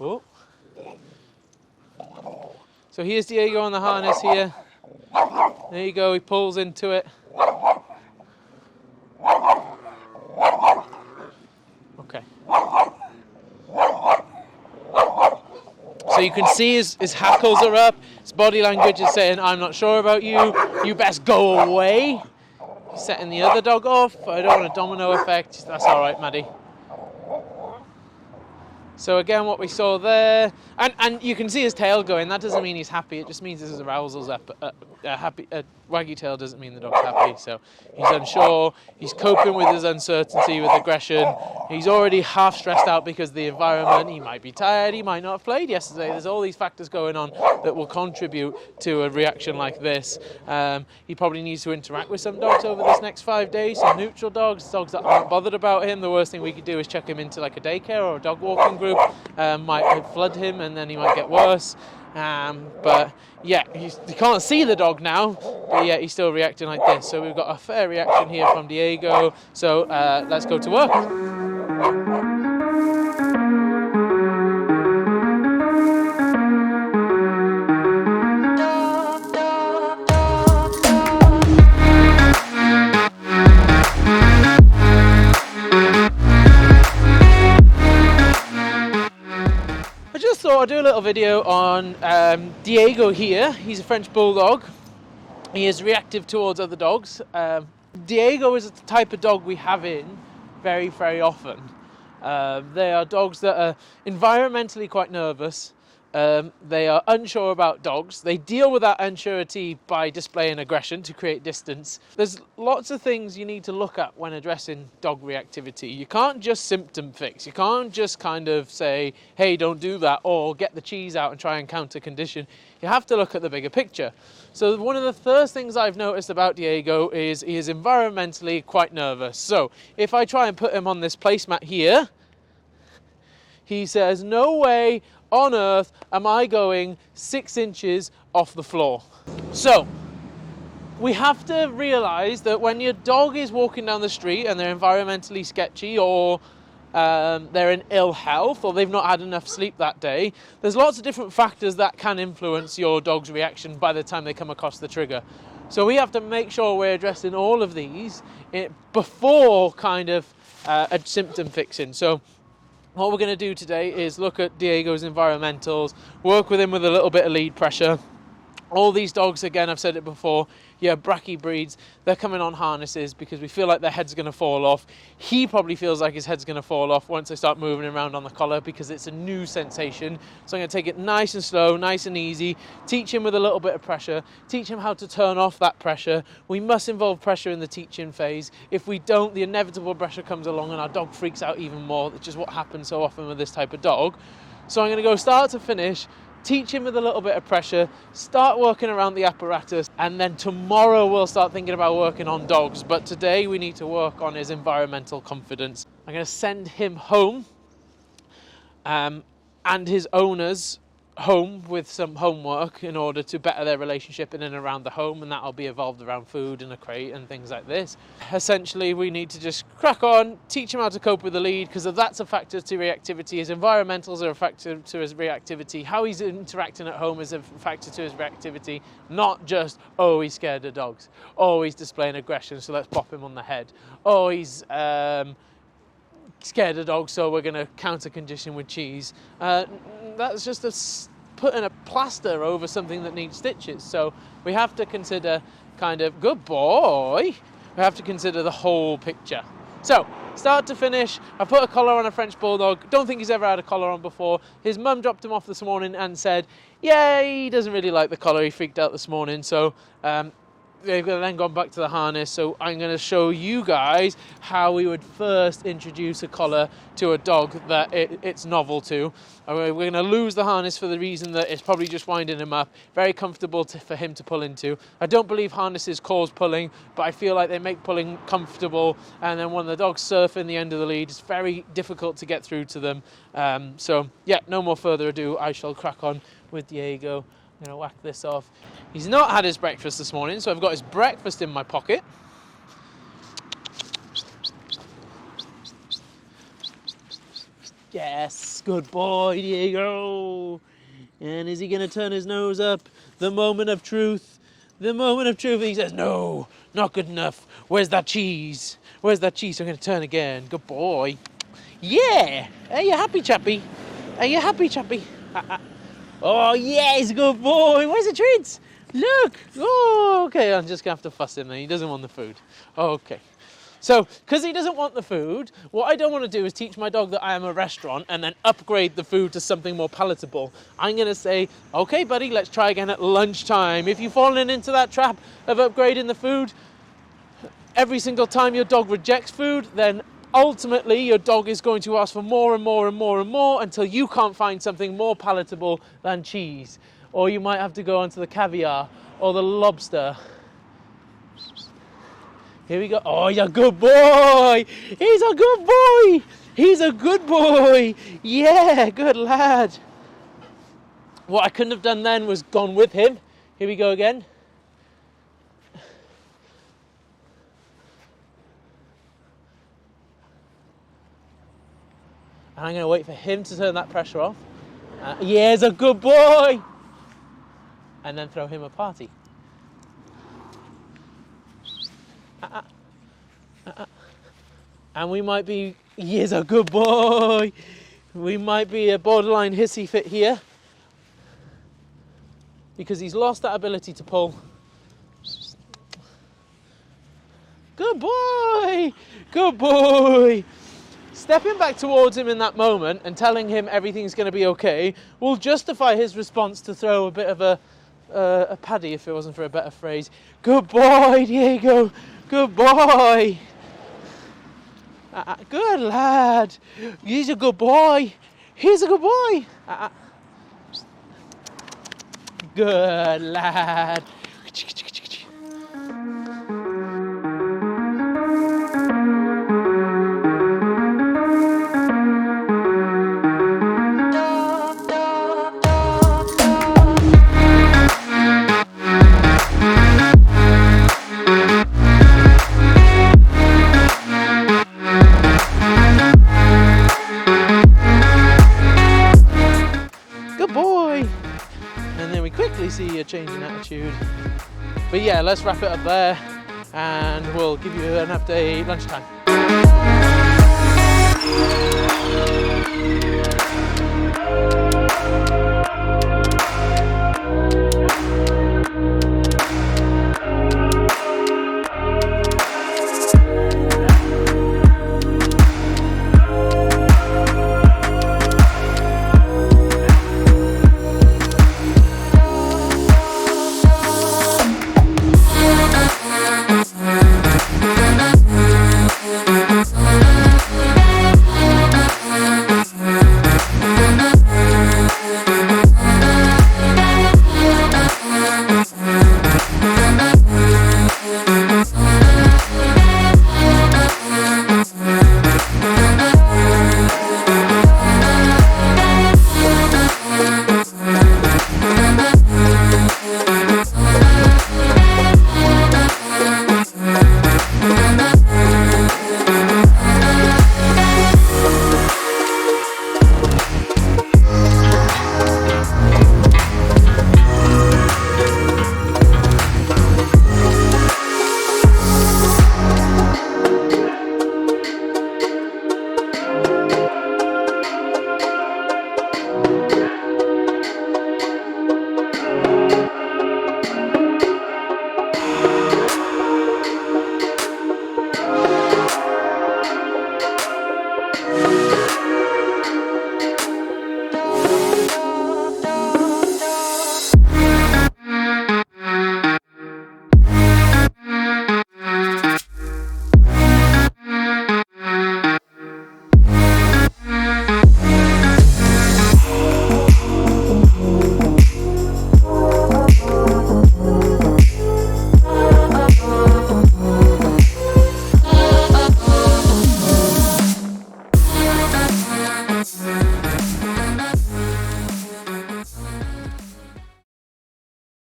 Oh. So here's Diego on the harness here. There you go, he pulls into it. Okay. So you can see his hackles are up, his body language is saying, I'm not sure about you, you best go away. He's setting the other dog off, I don't want a domino effect, that's alright, Maddie. So again, what we saw there, and you can see his tail going, that doesn't mean he's happy, it just means his arousal's up. Waggy tail doesn't mean the dog's happy, so he's unsure, he's coping with his uncertainty, with aggression, he's already half stressed out because of the environment, he might be tired, he might not have played yesterday, there's all these factors going on that will contribute to a reaction like this. He probably needs to interact with some dogs over this next 5 days, some neutral dogs that aren't bothered about him. The worst thing we could do is chuck him into like a daycare or a dog walking group, might flood him and then he might get worse. But yeah, you can't see the dog now, but yeah, he's still reacting like this. So we've got a fair reaction here from Diego. So let's go to work. So I'll do a little video on Diego here. He's a French Bulldog. He is reactive towards other dogs. Diego is the type of dog we have in very, very often. They are dogs that are environmentally quite nervous. They are unsure about dogs. They deal with that unsurety by displaying aggression to create distance. There's lots of things you need to look at when addressing dog reactivity. You can't just symptom fix. You can't just kind of say, hey, don't do that, or get the cheese out and try and counter condition. You have to look at the bigger picture. So one of the first things I've noticed about Diego is he is environmentally quite nervous. So if I try and put him on this placemat here, he says, no way on earth am I going 6 inches off the floor. So we have to realize that when your dog is walking down the street and they're environmentally sketchy, or they're in ill health, or they've not had enough sleep that day, there's lots of different factors that can influence your dog's reaction by the time they come across the trigger. So we have to make sure we're addressing all of these before kind of a symptom fixing. So what we're going to do today is look at Diego's environmentals, work with him with a little bit of lead pressure. All these dogs, again, I've said it before, yeah, brachy breeds, they're coming on harnesses because we feel like their head's going to fall off. He probably feels like his head's going to fall off once I start moving around on the collar because it's a new sensation. So I'm going to take it nice and slow, nice and easy, teach him with a little bit of pressure, teach him how to turn off that pressure. We must involve pressure in the teaching phase. If we don't, the inevitable pressure comes along and our dog freaks out even more, which is what happens so often with this type of dog. So I'm going to go start to finish, teach him with a little bit of pressure, start working around the apparatus, and then tomorrow we'll start thinking about working on dogs. But today we need to work on his environmental confidence. I'm going to send him home and his owners home with some homework in order to better their relationship in and around the home, and that'll be evolved around food and a crate and things like this. Essentially, we need to just crack on, teach him how to cope with the lead, because if that's a factor to reactivity, his environmentals are a factor to his reactivity. How he's interacting at home is a factor to his reactivity, not just, oh, he's scared of dogs, oh, he's displaying aggression, so let's pop him on the head, oh, he's scared of dogs, so we're going to counter condition with cheese. That's just putting a plaster over something that needs stitches. So we have to consider kind of, good boy, we have to consider the whole picture. So start to finish, I put a collar on a French Bulldog. Don't think he's ever had a collar on before. His mum dropped him off this morning and said, yeah, he doesn't really like the collar, he freaked out this morning. So they've then gone back to the harness. So I'm going to show you guys how we would first introduce a collar to a dog that it's novel to. We're going to lose the harness for the reason that it's probably just winding him up. Very comfortable for him to pull into. I don't believe harnesses cause pulling, but I feel like they make pulling comfortable. And then when the dogs surf in the end of the lead, it's very difficult to get through to them. So yeah, no more further ado. I shall crack on with Diego. I'm going to whack this off. He's not had his breakfast this morning, so I've got his breakfast in my pocket. Yes, good boy, Diego. And is he going to turn his nose up? The moment of truth. The moment of truth. He says, no, not good enough. Where's that cheese? Where's that cheese? I'm going to turn again. Good boy. Yeah. Are you happy, chappy? Are you happy, chappy? Oh, yes, good boy. Where's the treats? Look. Oh, okay. I'm just going to have to fuss him then. He doesn't want the food. Okay. So, because he doesn't want the food, what I don't want to do is teach my dog that I am a restaurant and then upgrade the food to something more palatable. I'm going to say, okay, buddy, let's try again at lunchtime. If you've fallen into that trap of upgrading the food, every single time your dog rejects food, then ultimately your dog is going to ask for more and more and more and more until you can't find something more palatable than cheese. Or you might have to go onto the caviar or the lobster. Here we go. Oh, you're a good boy. He's a good boy. He's a good boy. Yeah, good lad. What I couldn't have done then was gone with him. Here we go again. And I'm going to wait for him to turn that pressure off. Yeah, he's a good boy. And then throw him a party. And we might be, he's a good boy. We might be a borderline hissy fit here because he's lost that ability to pull. Good boy, good boy. Stepping back towards him in that moment and telling him everything's going to be okay will justify his response to throw a bit of a paddy, if it wasn't for a better phrase. Good boy, Diego. Good boy. Good lad. He's a good boy. He's a good boy. Good lad. And then we quickly see a change in attitude. But yeah, let's wrap it up there and we'll give you an update lunchtime.